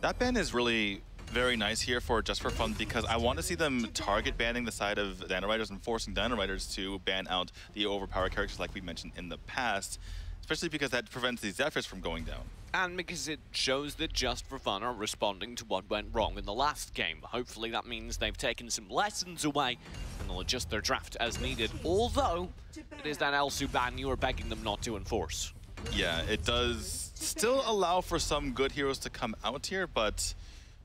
That ban is really very nice here for Just for Fun because I want to see them target banning the side of Dino Riders and forcing Dino Riders to ban out the overpowered characters like we mentioned in the past, especially because that prevents these Zephyrs from going down. And because it shows that Just for Fun are responding to what went wrong in the last game. Hopefully that means they've taken some lessons away and they'll adjust their draft as needed, although it is that Elsu ban you are begging them not to enforce. Yeah, it does still allow for some good heroes to come out here, but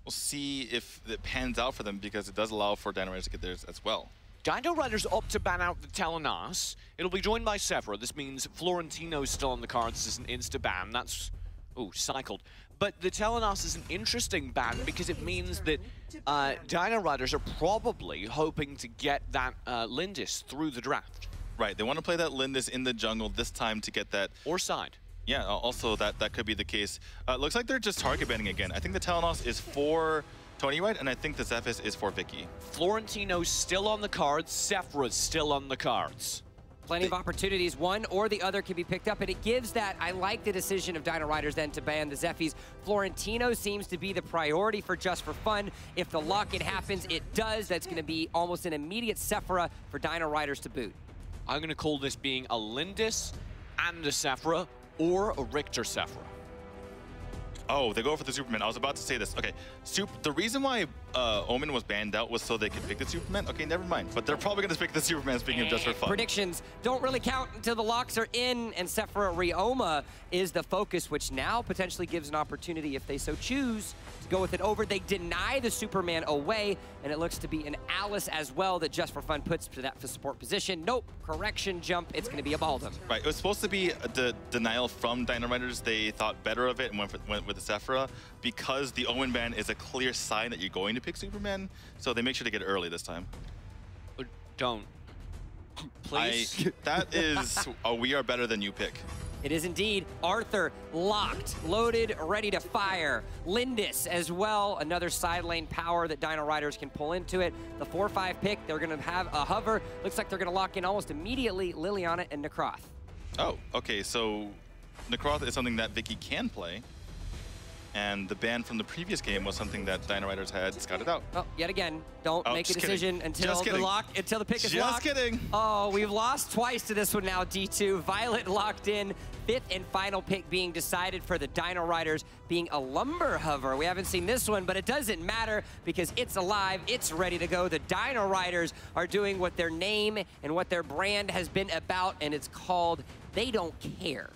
we'll see if it pans out for them because it does allow for Dino Riders to get theirs as well. Dino Riders opt to ban out the Telenas. It'll be joined by Sephora. This means Florentino's still on the cards as an insta-ban. That's, ooh, cycled. But the Telenas is an interesting ban because it means that Dino Riders are probably hoping to get that Lindis through the draft. Right, they want to play that Lindis in the jungle this time to get that. Or side. Yeah, also that could be the case. Looks like they're just target banning again. I think the Telenos is for Tony, right? And I think the Zephys is for Vicky. Florentino's still on the cards, Sephora's still on the cards. Plenty of opportunities. One or the other can be picked up, and it gives that. I like the decision of Dino Riders then to ban the Zephyrs. Florentino seems to be the priority for Just for Fun. If the lock-in happens, it does. That's going to be almost an immediate Sephora for Dino Riders to boot. I'm going to call this being a Lindis and a Sephora, or a Richter Sephora. Oh, they go for the Superman. I was about to say this. Okay, the reason why Omen was banned out was so they could pick the Superman. Okay, never mind. But they're probably going to pick the Superman, speaking of Just for Fun. Predictions don't really count until the locks are in, and Sephora Rioma is the focus, which now potentially gives an opportunity, if they so choose, to go with it over. They deny the Superman away, and it looks to be an Alice as well that Just for Fun puts to that for support position. Nope, correction jump. It's going to be a Baldum. Right, it was supposed to be the denial from Dino Riders. They thought better of it and went with the Sephora because the Owen ban is a clear sign that you're going to pick Superman, so they make sure to get it early this time. Don't. Please? That is a we are better than you pick. It is indeed. Arthur locked, loaded, ready to fire. Lindis as well, another side lane power that Dino Riders can pull into it. The 4-5 pick, they're going to have a hover. Looks like they're going to lock in almost immediately Liliana and Nekroth. Oh, okay, so Nekroth is something that Vicky can play. And the ban from the previous game was something that Dino Riders had scouted out. Oh, yet again, don't make a decision until the pick is locked. Just kidding. Oh, we've lost twice to this one now, D2. Violet locked in, 5th and final pick being decided for the Dino Riders, being a Lumber Hover. We haven't seen this one, but it doesn't matter because it's alive, it's ready to go. The Dino Riders are doing what their name and what their brand has been about, and it's called They Don't Care.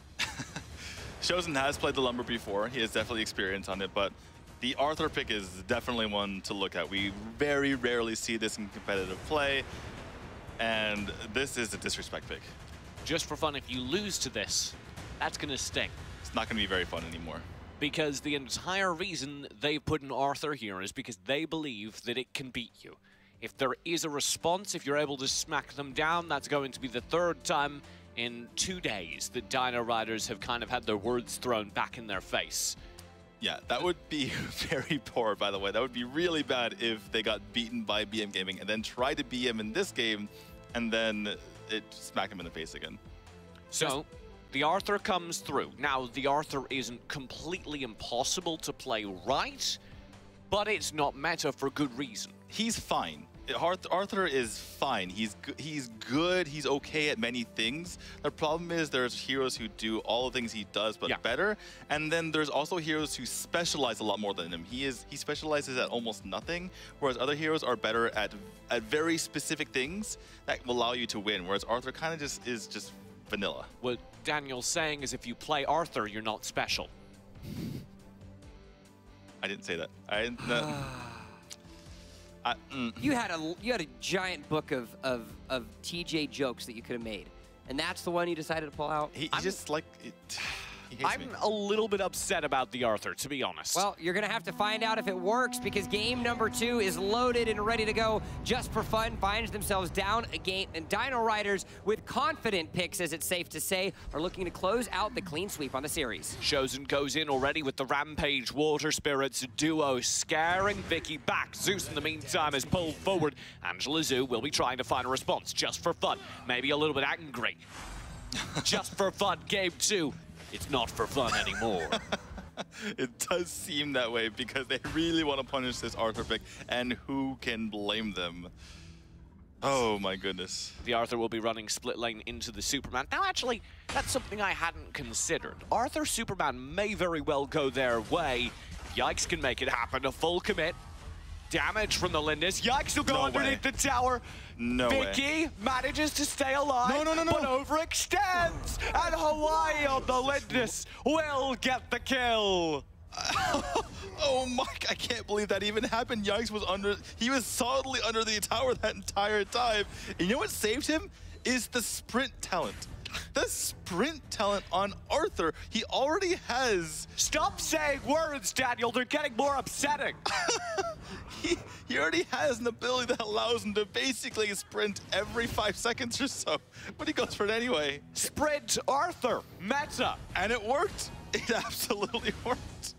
Chosen has played the Lumber before. He has definitely experience on it, but the Arthur pick is definitely one to look at. We very rarely see this in competitive play, and this is a disrespect pick. Just for fun, if you lose to this, that's going to sting. It's not going to be very fun anymore. Because the entire reason they put an Arthur here is because they believe that it can beat you. If there is a response, if you're able to smack them down, that's going to be the 3rd time in 2 days that Dino Riders have kind of had their words thrown back in their face. Yeah, that would be very poor, by the way. That would be really bad if they got beaten by BM Gaming and then tried to BM in this game and then it smacked them in the face again. So, the Arthur comes through. Now, the Arthur isn't completely impossible to play right, but it's not meta for good reason. He's fine. Arthur is fine. He's good. He's okay at many things. The problem is there's heroes who do all the things he does, but better. And then there's also heroes who specialize a lot more than him. He specializes at almost nothing, whereas other heroes are better at very specific things that will allow you to win. Whereas Arthur kind of is just vanilla. What Daniel's saying is if you play Arthur, you're not special. I didn't say that. You had a giant book of TJ jokes that you could have made, and that's the one you decided to pull out. He just like it. I'm a little bit upset about the Arthur, to be honest. Well, you're going to have to find out if it works because game number 2 is loaded and ready to go. Just for Fun finds themselves down a game, and Dino Riders, with confident picks, as it's safe to say, are looking to close out the clean sweep on the series. Chosen goes in already with the Rampage Water Spirits duo, scaring Vicky back. Zeus, in the meantime, is pulled forward. Angela Zoo will be trying to find a response. Just for Fun, maybe a little bit angry. Just for Fun, game 2. It's not for fun anymore. It does seem that way because they really want to punish this Arthur pick, and who can blame them? Oh my goodness. The Arthur will be running split lane into the Superman. Now actually, that's something I hadn't considered. Arthur Superman may very well go their way. Yikes can make it happen, a full commit. Damage from the Lindis. Yikes will go underneath the tower. No Vicky way. manages to stay alive, but overextends. And Hawaii on the Lindis will get the kill. Oh my, I can't believe that even happened. Yikes was he was solidly under the tower that entire time. And you know what saved him? Is the sprint talent. The sprint talent on Arthur, he already has. Stop saying words, Daniel. They're getting more upsetting. He already has an ability that allows him to basically sprint every 5 seconds or so, but he goes for it anyway. Sprint Arthur, meta. And it worked. It absolutely worked.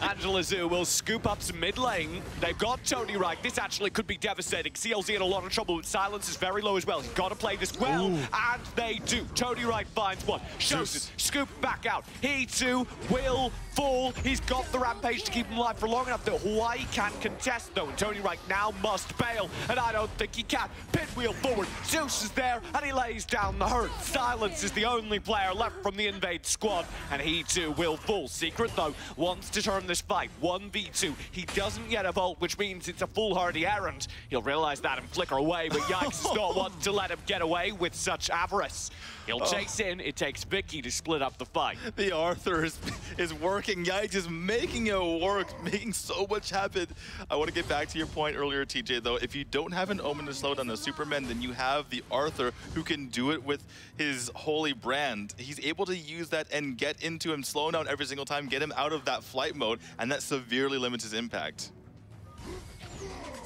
Angela Zoo will scoop up some mid lane. They've got Tony right. This actually could be devastating. CLZ in a lot of trouble, but Silence is very low as well. He's got to play this well, and they do. Tony right finds one. Shows it. Scoop back out. He too will fall. He's got the rampage to keep him alive for long enough that Hawaii can contest, though. And Tony right now must bail, and I don't think he can. Pinwheel forward. Zeus is there, and he lays down the hurt. Silence is the only player left from the Invade squad, and he too will fall. Secret, though, wants to turn this fight 1v2. He doesn't yet evolve, which means it's a foolhardy errand. He'll realize that and flicker away, but Yikes is not one to let him get away with such avarice. He'll chase in. It takes Vicky to split up the fight. The Arthur is working. Yikes is making it work, making so much happen. I want to get back to your point earlier, TJ, though. If you don't have an Omen to slow down a Superman, then you have the Arthur who can do it with his holy brand. He's able to use that and get into him, slow him down every single time, get him out of that flight mode, and that severely limits his impact.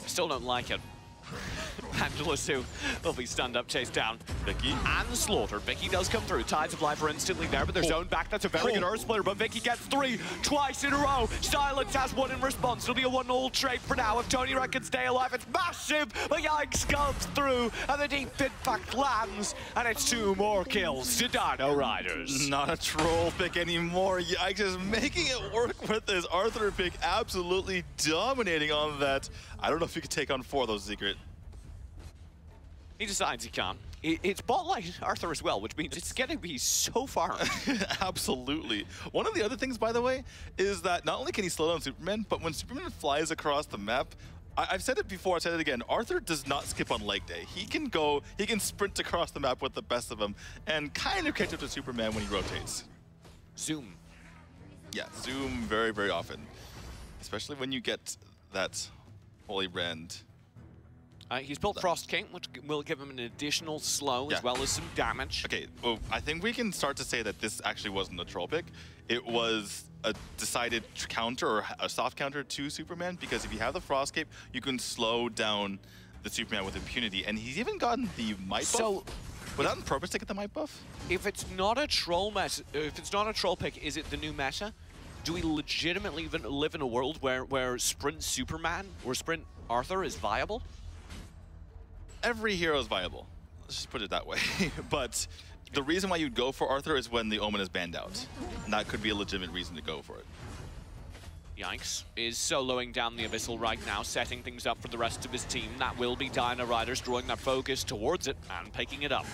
Still don't like it. Angela Sue will be stunned up, chased down. Vicky. And slaughtered. Vicky does come through. Tides of Life are instantly there, but they're zoned back. That's a very good Earth Splitter, but Vicky gets 3 twice in a row. Silence has 1 in response. It'll be a 1-all trade for now. If Tony Red can stay alive, it's massive, but Yikes comes through, and the deep impact lands, and it's 2 more kills to Dino Riders. Not a troll pick anymore. Yikes is making it work with this Arthur pick, absolutely dominating on that. I don't know if he could take on 4 of those Secret. He decides he can't. It's bot lane Arthur as well, which means it's going to be so far. Absolutely. One of the other things, by the way, is that not only can he slow down Superman, but when Superman flies across the map, I've said it before, I said it again, Arthur does not skip on leg day. He can sprint across the map with the best of them and kind of catch up to Superman when he rotates. Zoom. Yeah, zoom very, very often. Especially when you get that holy brand. He's built Frost King, which will give him an additional slow as well as some damage. Okay, well, I think we can start to say that this actually wasn't a troll pick. It was a decided counter or a soft counter to Superman, because if you have the Frost Cape, you can slow down the Superman with impunity. And he's even gotten the might buff. So, was that on purpose to get the might buff? If it's not a troll pick, is it the new meta? Do we legitimately even live in a world where Sprint Superman or Sprint Arthur is viable? Every hero is viable. Let's just put it that way. But the reason why you'd go for Arthur is when the Omen is banned out. And that could be a legitimate reason to go for it. Yikes is soloing down the Abyssal right now, setting things up for the rest of his team. That will be Dino Riders drawing their focus towards it and picking it up.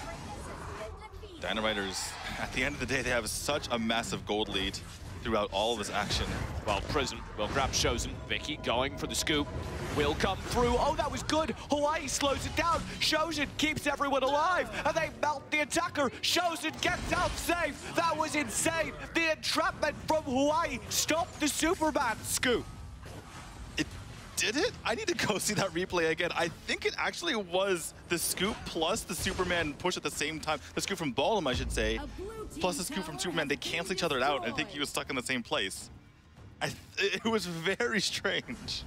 Dino Riders, at the end of the day, they have such a massive gold lead throughout all of this action. Well, Prism will grab Shozen. Vicky going for the scoop. Will come through. Oh, that was good. Hawaii slows it down. Shozen keeps everyone alive, and they melt the attacker. Shozen gets out safe. That was insane. The entrapment from Hawaii stopped the Superman scoop. It did it? I need to go see that replay again. I think it actually was the scoop plus the Superman push at the same time. The scoop from Ballum, I should say, plus the scoop from Superman. They cancel each other out. I think he was stuck in the same place. It was very strange.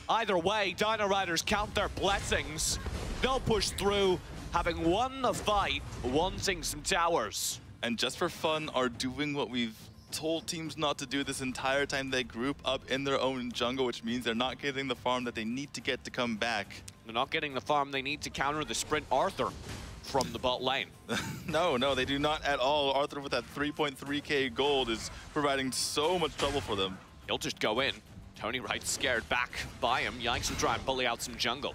Either way, Dino Riders count their blessings. They'll push through, having won the fight, wanting some towers. And Just4Fun are doing what we've told teams not to do this entire time. They group up in their own jungle, which means they're not getting the farm that they need to get to come back. They're not getting the farm they need to counter the Sprint Arthur. from the bot lane. No, they do not at all. Arthur with that 3.3k gold is providing so much trouble for them. He'll just go in. Tony Wright scared back by him. Yikes will try and bully out some jungle.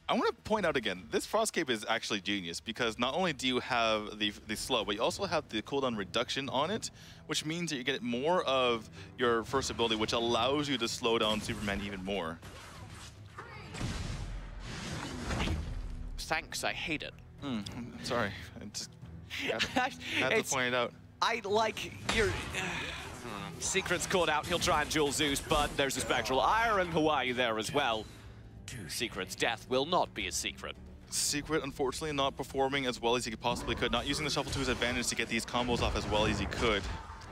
I want to point out again, this Frostcape is actually genius because not only do you have the slow, but you also have the cooldown reduction on it, which means that you get more of your first ability, which allows you to slow down Superman even more. Thanks, I hate it. I'm sorry. I just had to point it out. I like your... Secret's caught out, he'll try and duel Zeus, but there's a Spectral Ire in Hawaii there as well. Secret's death will not be a secret. Secret, unfortunately, not performing as well as he possibly could, not using the shuffle to his advantage to get these combos off as well as he could.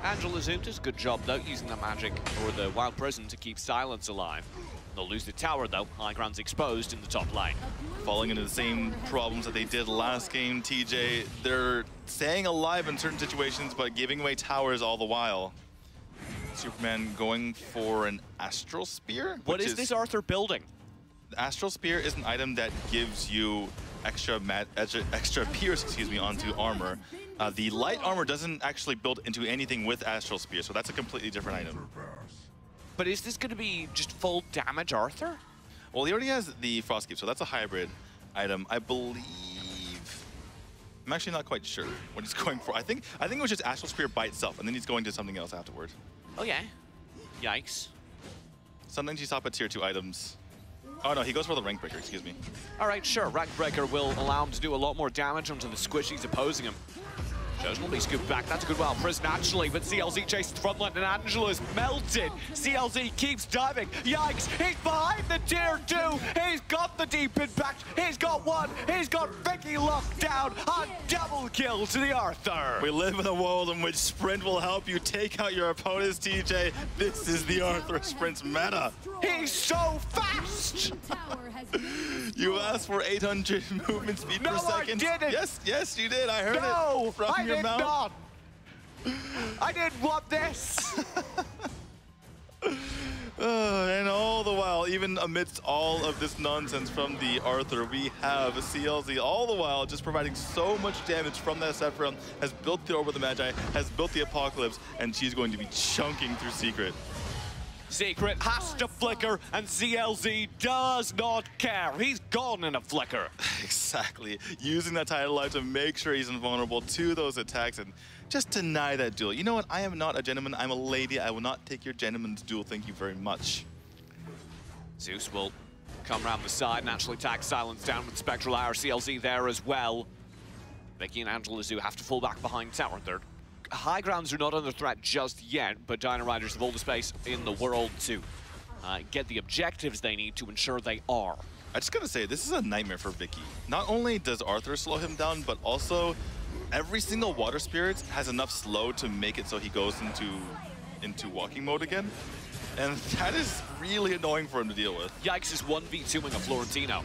Angela Zoom does a good job, though, using the magic or the Wild Prison to keep Silence alive. They'll lose the tower, though. High ground's exposed in the top lane. Falling into the same problems that they did last game, TJ. They're staying alive in certain situations, but giving away towers all the while. Superman going for an Astral Spear? What is this Arthur building? The Astral Spear is an item that gives you extra pierce, onto armor. The light armor doesn't actually build into anything with Astral Spear, so that's a completely different item. But is this going to be just full damage Arthur? Well, he already has the Frostcape, so that's a hybrid item. I believe... I'm actually not quite sure what he's going for. I think it was just Astral Spear by itself, and then he's going to something else afterward. Oh, yeah. Yikes. Sometimes you stop at tier 2 items. Oh, no, he goes for the Rank Breaker, excuse me. All right, sure. Rank Breaker will allow him to do a lot more damage onto the squishies opposing him. Chosen will be scooped back. That's a good Wild Prison, actually, but CLZ chases the front line, and Angela's melted. CLZ keeps diving. Yikes, he's behind the tier 2. He's got the deep impact. He's got one. He's got Vicky locked down. A double kill to the Arthur. We live in a world in which sprint will help you take out your opponents, TJ. This is the Arthur sprint's meta. He's so fast. You asked for 800 movement speed per second. No, I didn't. Yes, you did. I heard it from your mouth. Not. I didn't want this. And all the while, even amidst all of this nonsense from the Arthur, we have CLZ all the while just providing so much damage from that Sephiroth, has built the Orb of the Magi, has built the Apocalypse, and she's going to be chunking through Secret. Secret has to flicker, and CLZ does not care. He's gone in a flicker. Exactly. Using that tidal light to make sure he's invulnerable to those attacks and just deny that duel. You know what? I am not a gentleman. I'm a lady. I will not take your gentleman's duel. Thank you very much. Zeus will come around the side and actually tag Silence down with Spectral Ire. CLZ there as well. Vicky and Angela Zoo have to fall back behind tower. Their high grounds are not under threat just yet, but Dino Riders have all the space in the world to get the objectives they need to ensure they are. I just gotta say, this is a nightmare for Vicky. Not only does Arthur slow him down, but also every single Water Spirit has enough slow to make it so he goes into walking mode again. And that is really annoying for him to deal with. Yikes is 1v2ing a Florentino.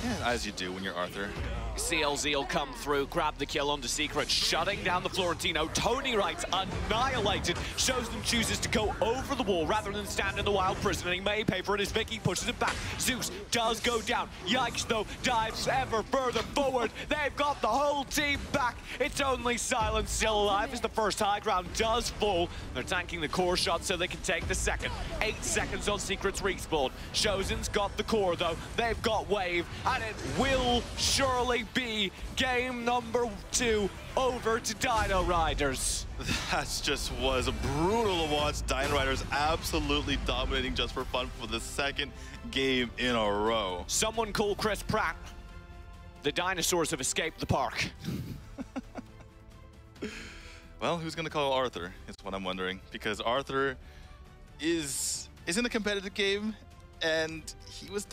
Yeah, as you do when you're Arthur. CLZ will come through, grab the kill onto Secret, shutting down the Florentino. Tony Wright's annihilated. Chosen chooses to go over the wall rather than stand in the Wild Prison, and he may pay for it as Vicky pushes it back. Zeus does go down. Yikes, though, dives ever further forward. They've got the whole team back. It's only Silence still alive as the first high ground does fall. They're tanking the core shot so they can take the second. 8 seconds on Secret's respawn. Chosen's got the core, though. They've got Wave, and it will surely be game number 2 over to Dino Riders. That just was brutal to watch. Dino Riders absolutely dominating Just4Fun for the second game in a row. Someone call Chris Pratt. The dinosaurs have escaped the park. Well, who's going to call Arthur is what I'm wondering, because Arthur is in a competitive game, and he was